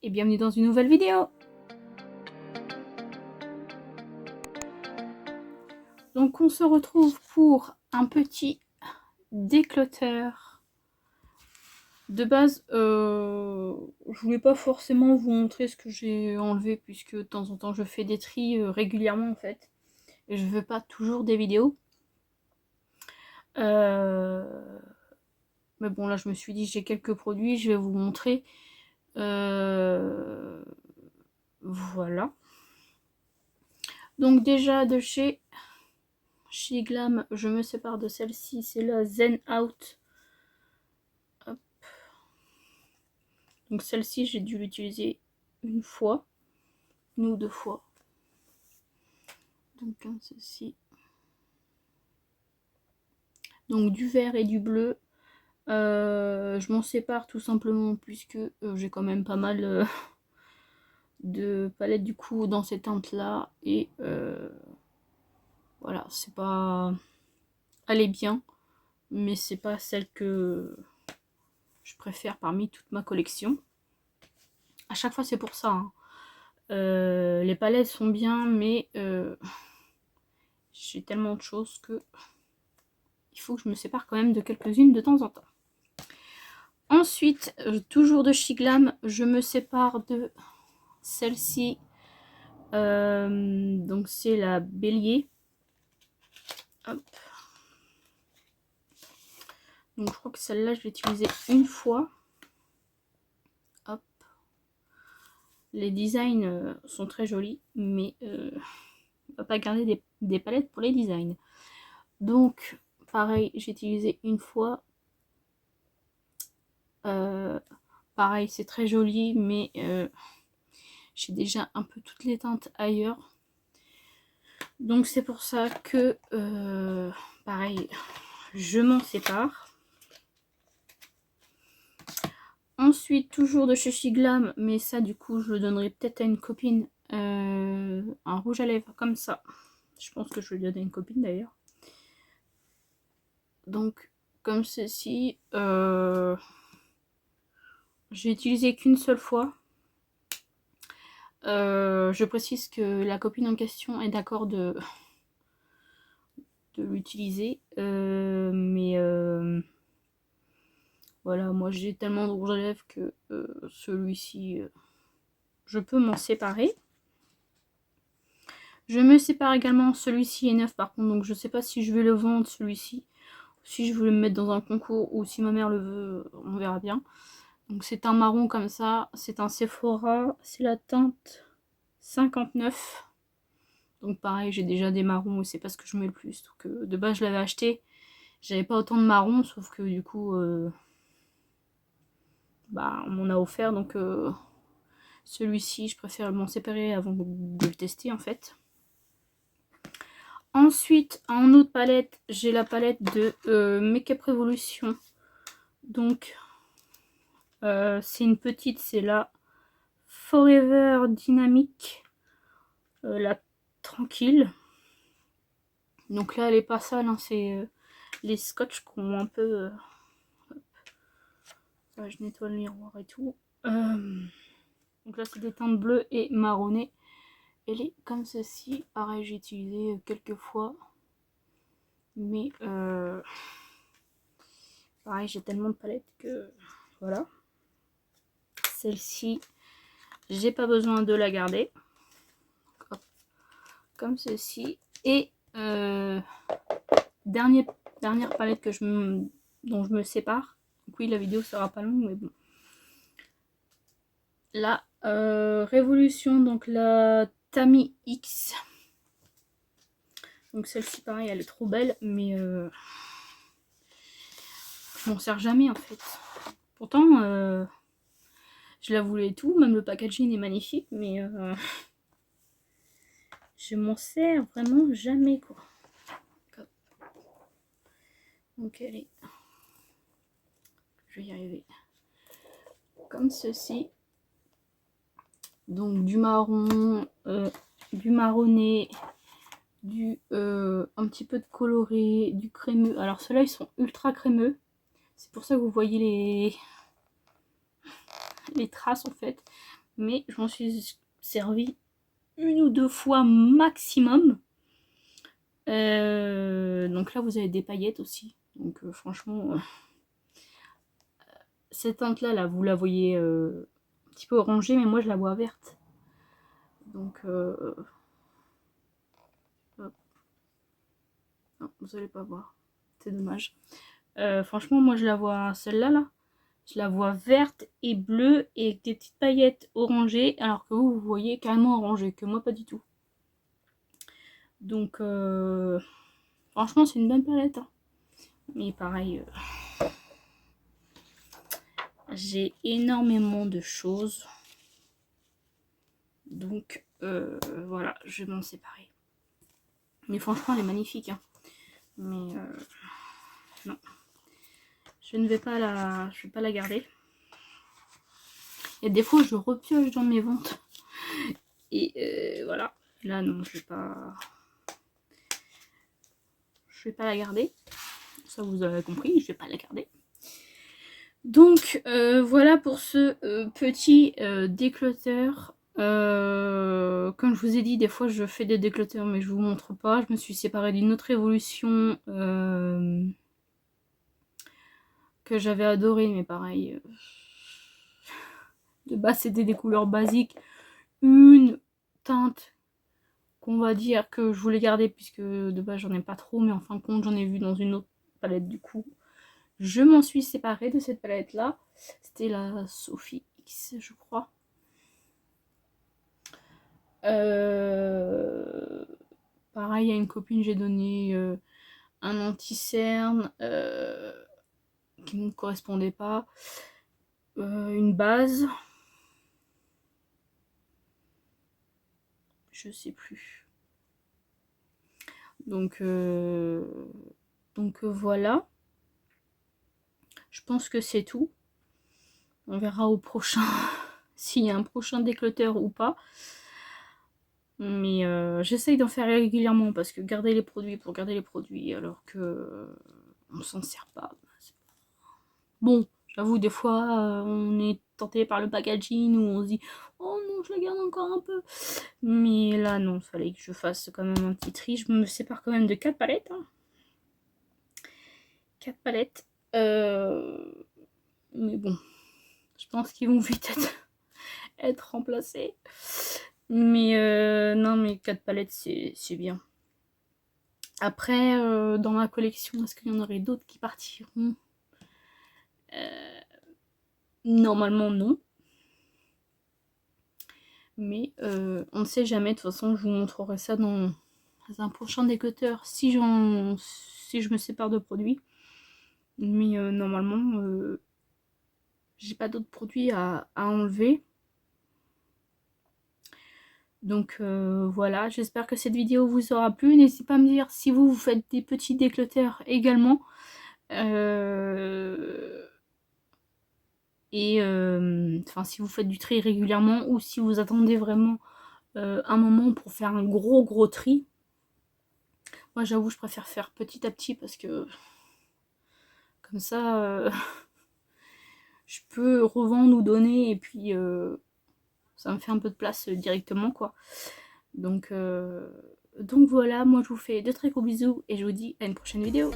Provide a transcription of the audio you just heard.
et bienvenue dans une nouvelle vidéo. Donc on se retrouve pour un petit déclutter. De base, je voulais pas forcément vous montrer ce que j'ai enlevé puisque de temps en temps je fais des tris régulièrement en fait. Et je veux pas toujours des vidéos. Mais bon là je me suis dit j'ai quelques produits, je vais vous montrer. Voilà. Donc déjà de chez Glam, je me sépare de celle-ci, c'est la Zen Out. Hop. Donc celle-ci, j'ai dû l'utiliser une fois, une ou deux fois. Donc comme ceci. Donc du vert et du bleu. Je m'en sépare tout simplement puisque j'ai quand même pas mal de palettes du coup dans ces teintes là. Et voilà, c'est pas... Elle est bien, mais c'est pas celle que je préfère parmi toute ma collection. À chaque fois c'est pour ça. Hein. Les palettes sont bien, mais j'ai tellement de choses que il faut que je me sépare quand même de quelques-unes de temps en temps. Ensuite, toujours de chez Glam, je me sépare de celle-ci. Donc c'est la Bélier. Hop. Donc je crois que celle-là, je l'ai utilisée une fois. Hop. Les designs sont très jolis, mais on va pas garder des palettes pour les designs. Donc, pareil, j'ai utilisé une fois. Pareil, c'est très joli, mais j'ai déjà un peu toutes les teintes ailleurs. Donc c'est pour ça que, pareil, je m'en sépare. Ensuite, toujours de chez Glam, mais ça du coup je le donnerai peut-être à une copine. Un rouge à lèvres comme ça. Je pense que je vais le donner à une copine d'ailleurs. Donc comme ceci. J'ai utilisé qu'une seule fois. Je précise que la copine en question est d'accord de l'utiliser. Mais voilà, moi j'ai tellement de rouge à lèvres que celui-ci, je peux m'en séparer. Je me sépare également, celui-ci est neuf par contre, donc je sais pas si je vais le vendre celui-ci, si je veux le mettre dans un concours ou si ma mère le veut, on verra bien. Donc c'est un marron comme ça, c'est un Sephora, c'est la teinte 59. Donc pareil, j'ai déjà des marrons, c'est pas ce que je mets le plus. Donc de base je l'avais acheté, j'avais pas autant de marrons, sauf que du coup, bah on m'en a offert, donc celui-ci je préfère m'en séparer avant de le tester en fait. Ensuite, en autre palette, j'ai la palette de Makeup Revolution. Donc, c'est une petite, c'est la Forever Dynamic, la tranquille. Donc là, elle est pas sale, hein, c'est les scotch qui ont un peu... je nettoie le miroir et tout. Donc là, c'est des teintes bleues et marronnées. Elle est comme ceci. Pareil, j'ai utilisé quelques fois. Mais pareil, j'ai tellement de palettes que voilà. Celle-ci, j'ai pas besoin de la garder. Hop. Comme ceci. Et dernière palette que dont je me sépare. Donc oui, la vidéo sera pas longue, mais bon. La Révolution, donc la Tami X. Donc celle-ci, pareil, elle est trop belle, mais je m'en sers jamais en fait. Pourtant, je la voulais et tout, même le packaging est magnifique, mais je m'en sers vraiment jamais quoi. Donc elle est... Je vais y arriver. Comme ceci. Donc du marron, du marronné, du un petit peu de coloré, du crémeux. Alors ceux-là, ils sont ultra crémeux. C'est pour ça que vous voyez les traces en fait. mais je m'en suis servi 1 ou 2 fois maximum. Donc là vous avez des paillettes aussi, donc franchement cette teinte là, vous la voyez un petit peu orangée, mais moi je la vois verte, donc non, vous allez pas voir, c'est dommage. Franchement moi je la vois, celle-là là, je la vois verte et bleue et avec des petites paillettes orangées, alors que vous voyez carrément orangé, que moi pas du tout. Donc franchement c'est une bonne palette, hein. Mais pareil, j'ai énormément de choses, donc voilà, je vais m'en séparer. Mais franchement elle est magnifique, hein. Mais non, je ne vais pas la garder. Et des fois je repioche dans mes ventes et voilà, là non, je vais pas la garder, ça vous avez compris, je vais pas la garder. Donc voilà pour ce petit déclutter. Comme je vous ai dit, des fois je fais des déclutters mais je vous montre pas. Je me suis séparée d'une autre évolution que j'avais adoré, mais pareil, de base c'était des couleurs basiques, une teinte qu'on va dire que je voulais garder puisque de base j'en ai pas trop, mais en fin de compte j'en ai vu dans une autre palette, du coup je m'en suis séparée de cette palette là. C'était la Sophie X, je crois. Pareil, à une copine j'ai donné un anti-cerne qui ne me correspondait pas, une base, je sais plus. Donc voilà, je pense que c'est tout. On verra au prochain s'il y a un prochain déclutter ou pas. Mais j'essaye d'en faire régulièrement parce que garder les produits pour garder les produits alors que on s'en sert pas. Bon, j'avoue, des fois on est tenté par le packaging où on se dit oh non, je la garde encore un peu. Mais là non, il fallait que je fasse quand même un petit tri. Je me sépare quand même de 4 palettes. Hein. 4 palettes. Mais bon, je pense qu'ils vont vite être remplacés. Mais non, mais 4 palettes c'est bien. Après, dans ma collection, est-ce qu'il y en aurait d'autres qui partiront? Normalement non. Mais on ne sait jamais. De toute façon, je vous montrerai ça dans un prochain déclutter si je me sépare de produits. Mais normalement, j'ai pas d'autres produits à enlever. Donc voilà, j'espère que cette vidéo vous aura plu. N'hésitez pas à me dire si vous faites des petits déclutters également. Et enfin si vous faites du tri régulièrement ou si vous attendez vraiment un moment pour faire un gros tri. Moi j'avoue je préfère faire petit à petit parce que comme ça je peux revendre ou donner et puis ça me fait un peu de place directement quoi. Donc voilà, moi je vous fais de très gros bisous et je vous dis à une prochaine vidéo.